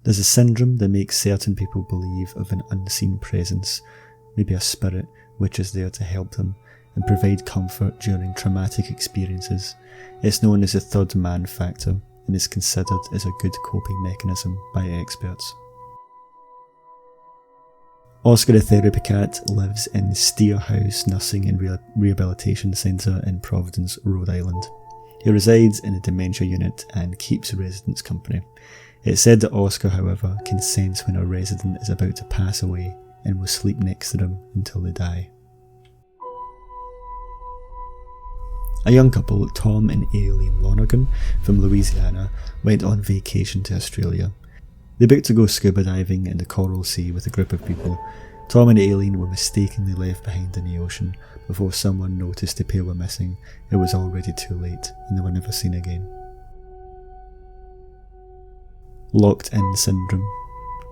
There's a syndrome that makes certain people believe of an unseen presence, maybe a spirit which is there to help them and provide comfort during traumatic experiences. It's known as the third man factor and is considered as a good coping mechanism by experts. Oscar the Therapy Cat lives in the Steer House Nursing and Rehabilitation Centre in Providence, Rhode Island. He resides in a dementia unit and keeps residents company. It's said that Oscar, however, can sense when a resident is about to pass away and will sleep next to them until they die. A young couple, Tom and Aileen Lonergan from Louisiana, went on vacation to Australia. They booked to go scuba diving in the Coral Sea with a group of people. Tom and Aileen were mistakenly left behind in the ocean before someone noticed the pair were missing. It was already too late and they were never seen again. Locked in syndrome.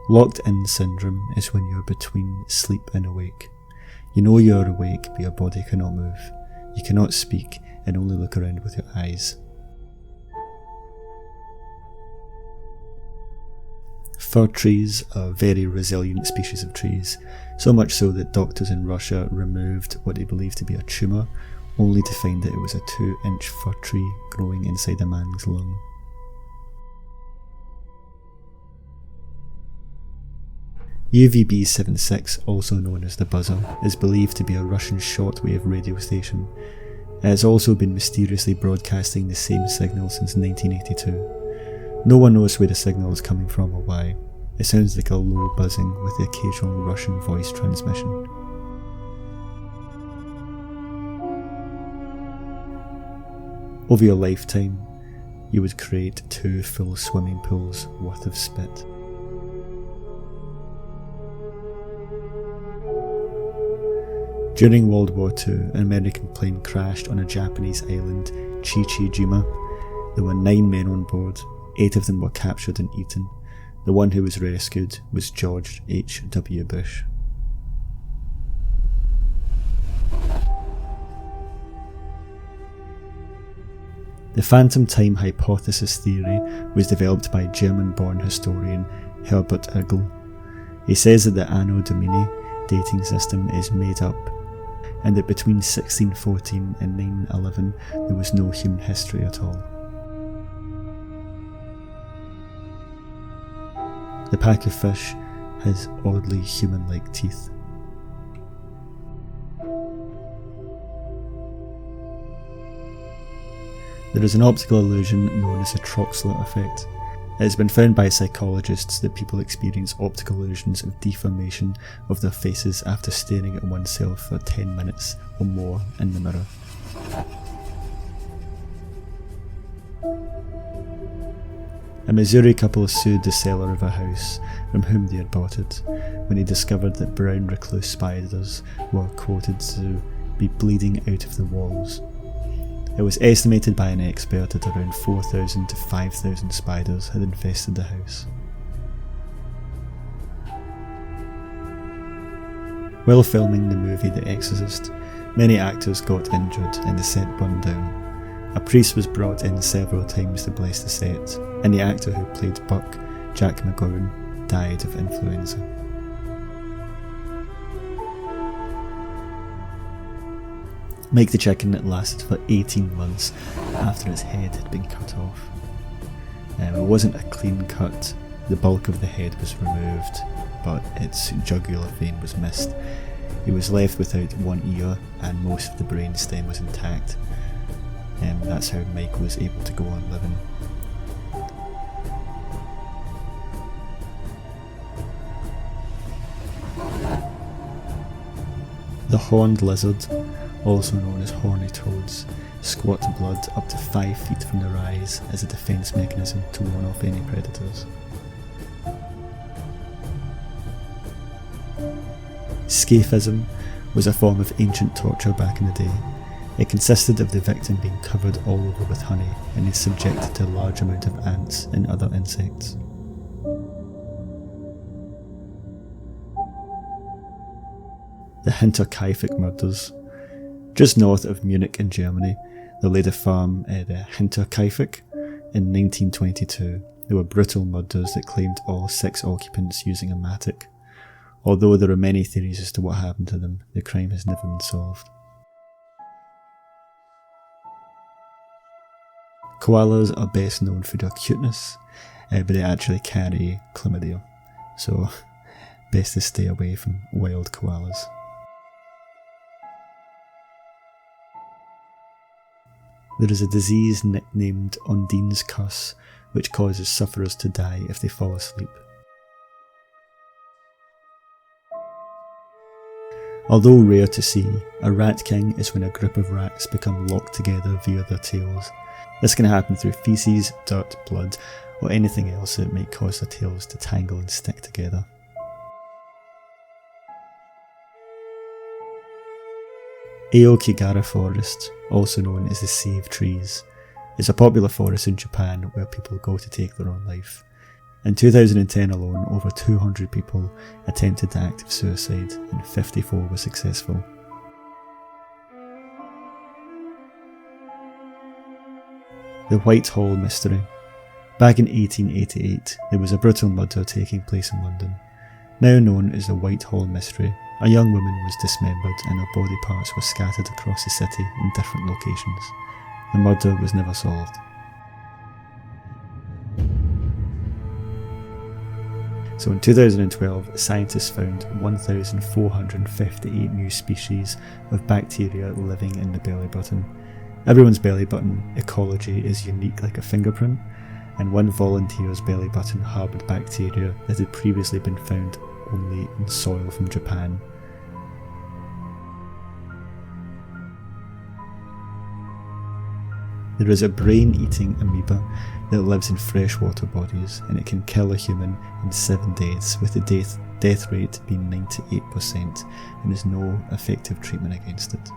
Locked in syndrome is when you're between sleep and awake. You know you're awake but your body cannot move. You cannot speak and only look around with your eyes. Fir trees are a very resilient species of trees, so much so that doctors in Russia removed what they believed to be a tumour, only to find that it was a 2-inch fir tree growing inside a man's lung. UVB-76, also known as the Buzzer, is believed to be a Russian shortwave radio station. It has also been mysteriously broadcasting the same signal since 1982. No one knows where the signal is coming from or why. It sounds like a low buzzing with the occasional Russian voice transmission. Over your lifetime, you would create 2 full swimming pools worth of spit. During World War II, an American plane crashed on a Japanese island, Chichijima. There were 9 men on board. 8 of them were captured and eaten. The one who was rescued was George H.W. Bush. The phantom time hypothesis theory was developed by German-born historian Herbert Igel. He says that the Anno Domini dating system is made up, and that between 1614 and 911 there was no human history at all. The pack of fish has oddly human-like teeth. There is an optical illusion known as the Troxler effect. It has been found by psychologists that people experience optical illusions of deformation of their faces after staring at oneself for 10 minutes or more in the mirror. A Missouri couple sued the seller of a house from whom they had bought it when they discovered that brown recluse spiders were quoted to be bleeding out of the walls. It was estimated by an expert that around 4,000 to 5,000 spiders had infested the house. While filming the movie The Exorcist, many actors got injured and the set burned down. A priest was brought in several times to bless the set, and the actor who played Buck, Jack McGowan, died of influenza. Mike the Chicken lasted for 18 months after his head had been cut off. It wasn't a clean cut, the bulk of the head was removed, but its jugular vein was missed. He was left without one ear and most of the brain stem was intact. That's how Mike was able to go on living. The horned lizard, also known as horny toads, squirt blood up to 5 feet from their eyes as a defence mechanism to warn off any predators. Scaphism was a form of ancient torture back in the day. It consisted of the victim being covered all over with honey and is subjected to a large amount of ants and other insects. The Hinterkaifeck murders. Just north of Munich in Germany, there laid a farm at Hinterkaifeck in 1922. There were brutal murders that claimed all 6 occupants using a mattock. Although there are many theories as to what happened to them, the crime has never been solved. Koalas are best known for their cuteness, but they actually carry chlamydia, so best to stay away from wild koalas. There is a disease nicknamed Undine's Curse, which causes sufferers to die if they fall asleep. Although rare to see, a rat king is when a group of rats become locked together via their tails. This can happen through feces, dirt, blood, or anything else that might cause their tails to tangle and stick together. Aokigahara Forest, also known as the Save Trees, is a popular forest in Japan where people go to take their own life. In 2010 alone, over 200 people attempted active suicide and 54 were successful. The Whitehall Mystery. Back in 1888, there was a brutal murder taking place in London. Now known as the Whitehall Mystery, a young woman was dismembered and her body parts were scattered across the city in different locations. The murder was never solved. So in 2012, scientists found 1,458 new species of bacteria living in the belly button. Everyone's belly button ecology is unique like a fingerprint, and one volunteer's belly button harboured bacteria that had previously been found only in soil from Japan. There is a brain-eating amoeba that lives in freshwater bodies, and it can kill a human in 7 days, with the death rate being 98%, and there's no effective treatment against it.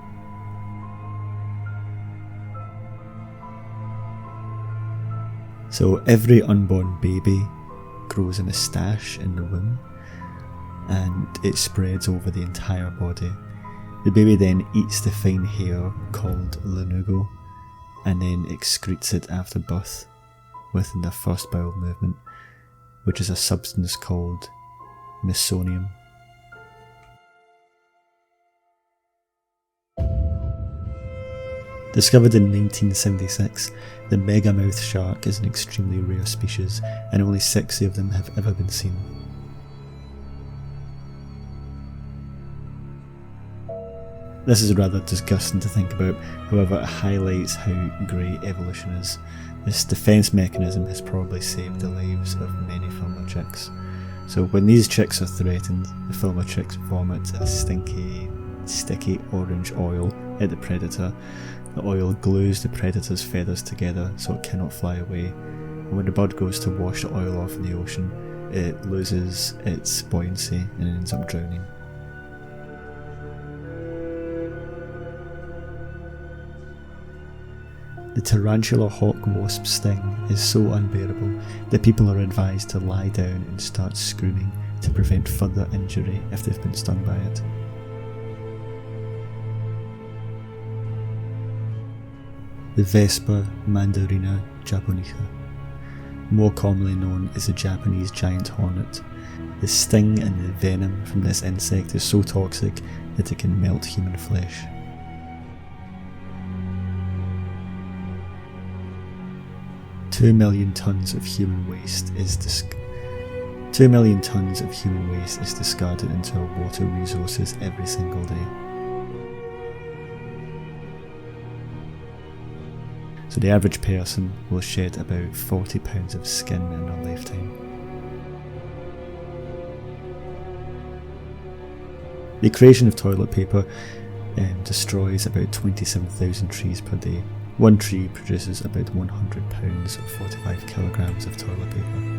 So every unborn baby grows a moustache in the womb, and it spreads over the entire body. The baby then eats the fine hair called lanugo, and then excretes it after birth within their first bowel movement, which is a substance called meconium. Discovered in 1976, the megamouth shark is an extremely rare species, and only 60 of them have ever been seen. This is rather disgusting to think about, however it highlights how grey evolution is. This defence mechanism has probably saved the lives of many fulmar chicks. So when these chicks are threatened, the fulmar chicks vomit a stinky, sticky orange oil at the predator. The oil glues the predator's feathers together so it cannot fly away, and when the bird goes to wash the oil off in the ocean, it loses its buoyancy and ends up drowning. The tarantula hawk wasp sting is so unbearable that people are advised to lie down and start screaming to prevent further injury if they've been stung by it. The Vespa Mandarina japonica, more commonly known as the Japanese giant hornet. The sting and the venom from this insect is so toxic that it can melt human flesh. Two million tons of human waste is discarded into our water resources every single day. So the average person will shed about 40 pounds of skin in their lifetime. The creation of toilet paper destroys about 27,000 trees per day. One tree produces about 100 pounds or 45 kilograms of toilet paper.